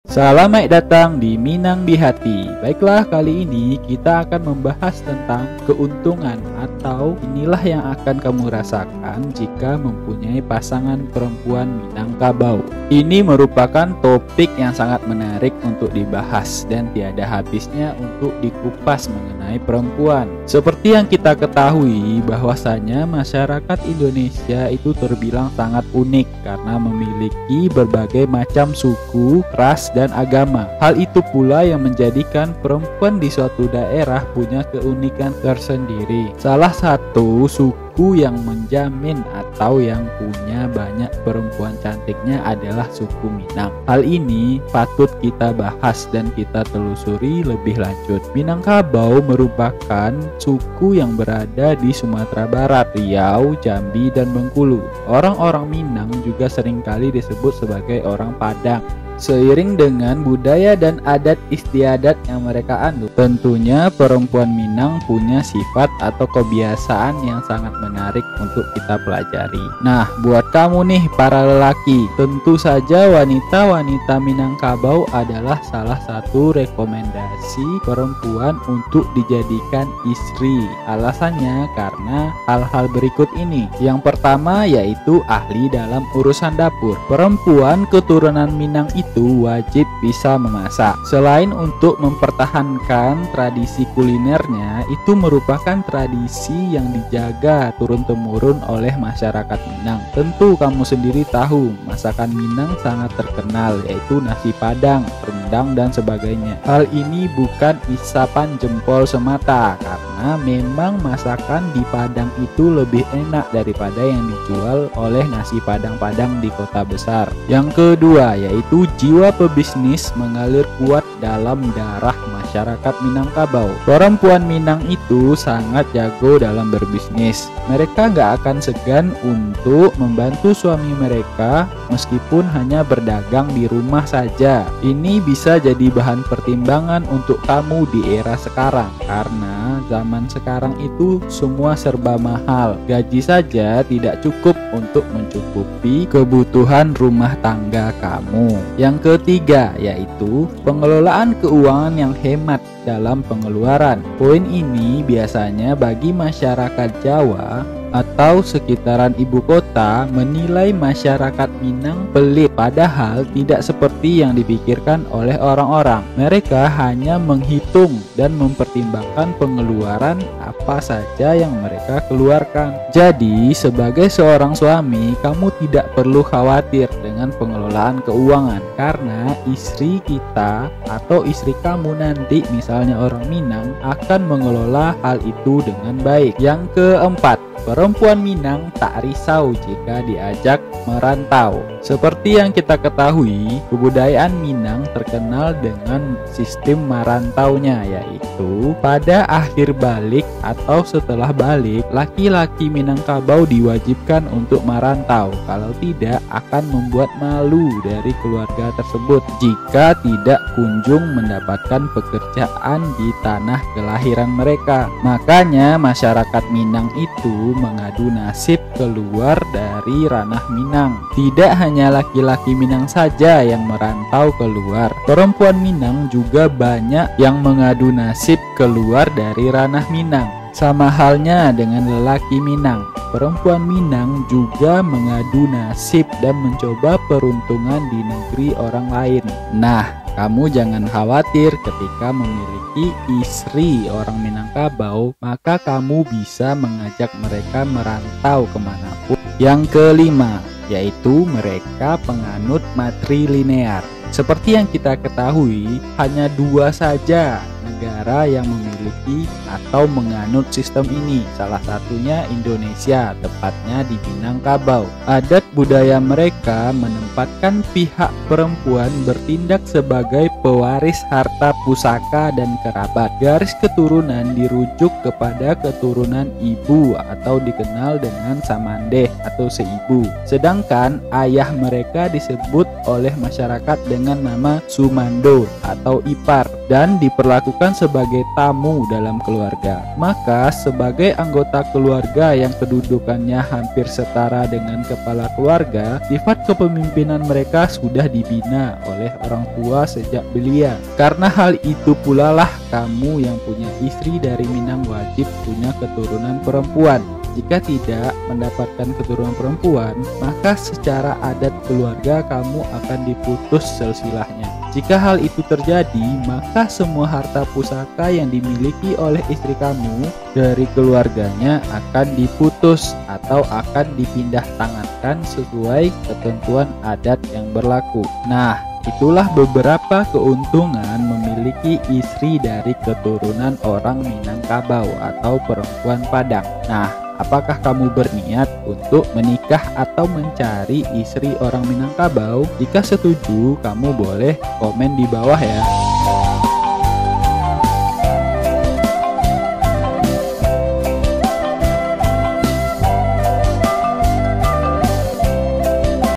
Selamat datang di Minang di Hati. Baiklah, kali ini kita akan membahas tentang keuntungan atau inilah yang akan kamu rasakan jika mempunyai pasangan perempuan Minangkabau. Ini merupakan topik yang sangat menarik untuk dibahas dan tiada habisnya untuk dikupas mengenai perempuan. Seperti yang kita ketahui bahwasanya masyarakat Indonesia itu terbilang sangat unik karena memiliki berbagai macam suku, ras, dan agama. Hal itu pula yang menjadikan perempuan di suatu daerah punya keunikan tersendiri. Salah satu suku yang menjamin atau yang punya banyak perempuan cantiknya adalah suku Minang. Hal ini patut kita bahas dan kita telusuri lebih lanjut. Minangkabau merupakan suku yang berada di Sumatera Barat, Riau, Jambi, dan Bengkulu. Orang-orang Minang juga seringkali disebut sebagai orang Padang. Seiring dengan budaya dan adat istiadat yang mereka anut, tentunya perempuan Minang punya sifat atau kebiasaan yang sangat menarik untuk kita pelajari. Nah, buat kamu nih para lelaki, tentu saja wanita-wanita Minangkabau adalah salah satu rekomendasi perempuan untuk dijadikan istri. Alasannya karena hal-hal berikut ini. Yang pertama yaitu ahli dalam urusan dapur. Perempuan keturunan Minang itu wajib bisa memasak. Selain untuk mempertahankan tradisi kulinernya, itu merupakan tradisi yang dijaga turun-temurun oleh masyarakat Minang. Tentu kamu sendiri tahu, masakan Minang sangat terkenal yaitu nasi Padang, rendang, dan sebagainya. Hal ini bukan isapan jempol semata karena memang masakan di Padang itu lebih enak daripada yang dijual oleh nasi Padang-Padang di kota besar. Yang kedua yaitu jiwa pebisnis mengalir kuat dalam darah masyarakat Minangkabau. Perempuan Minang itu sangat jago dalam berbisnis. Mereka gak akan segan untuk membantu suami mereka meskipun hanya berdagang di rumah saja. Ini bisa jadi bahan pertimbangan untuk kamu di era sekarang karena zaman sekarang itu semua serba mahal. Gaji saja tidak cukup untuk mencukupi kebutuhan rumah tangga kamu. Yang ketiga yaitu pengelolaan keuangan yang hemat dalam pengeluaran. Poin ini biasanya bagi masyarakat Jawa atau sekitaran ibu kota menilai masyarakat Minang pelit, padahal tidak seperti yang dipikirkan oleh orang-orang. Mereka hanya menghitung dan mempertimbangkan pengeluaran apa saja yang mereka keluarkan. Jadi sebagai seorang suami, kamu tidak perlu khawatir dengan pengelolaan keuangan karena istri kita atau istri kamu nanti misalnya orang Minang akan mengelola hal itu dengan baik. Yang keempat, perempuan Minang tak risau jika diajak merantau. Seperti yang kita ketahui, kebudayaan Minang terkenal dengan sistem merantaunya, yaitu pada akhir balik atau setelah balik, laki-laki Minangkabau diwajibkan untuk merantau. Kalau tidak, akan membuat malu dari keluarga tersebut jika tidak kunjung mendapatkan pekerjaan di tanah kelahiran mereka. Makanya masyarakat Minang itu mengadu nasib keluar dari ranah Minang. Tidak hanya laki-laki Minang saja yang merantau keluar, perempuan Minang juga banyak yang mengadu nasib keluar dari ranah Minang. Sama halnya dengan lelaki Minang, perempuan Minang juga mengadu nasib dan mencoba peruntungan di negeri orang lain. Nah, kamu jangan khawatir ketika memiliki istri orang Minangkabau, maka kamu bisa mengajak mereka merantau kemanapun. Yang kelima, yaitu mereka penganut matrilinear. Seperti yang kita ketahui, hanya dua saja negara yang memiliki atau menganut sistem ini. Salah satunya Indonesia, tepatnya di Minangkabau. Adat budaya mereka menempatkan pihak perempuan bertindak sebagai pewaris harta pusaka dan kerabat. Garis keturunan dirujuk kepada keturunan ibu atau dikenal dengan samandeh atau seibu. Sedangkan ayah mereka disebut oleh masyarakat dengan nama sumando atau ipar dan diperlakukan sebagai tamu dalam keluarga. Maka sebagai anggota keluarga yang kedudukannya hampir setara dengan kepala keluarga, sifat kepemimpinan mereka sudah dibina oleh orang tua sejak belia. Karena hal itu pula lah kamu yang punya istri dari Minang wajib punya keturunan perempuan. Jika tidak mendapatkan keturunan perempuan, maka secara adat keluarga kamu akan diputus silsilahnya. Jika hal itu terjadi, maka semua harta pusaka yang dimiliki oleh istri kamu dari keluarganya akan diputus atau akan dipindah tangankan sesuai ketentuan adat yang berlaku. Nah, itulah beberapa keuntungan memiliki istri dari keturunan orang Minangkabau atau perempuan Padang. Nah, apakah kamu berniat untuk menikah atau mencari istri orang Minangkabau? Jika setuju, kamu boleh komen di bawah ya.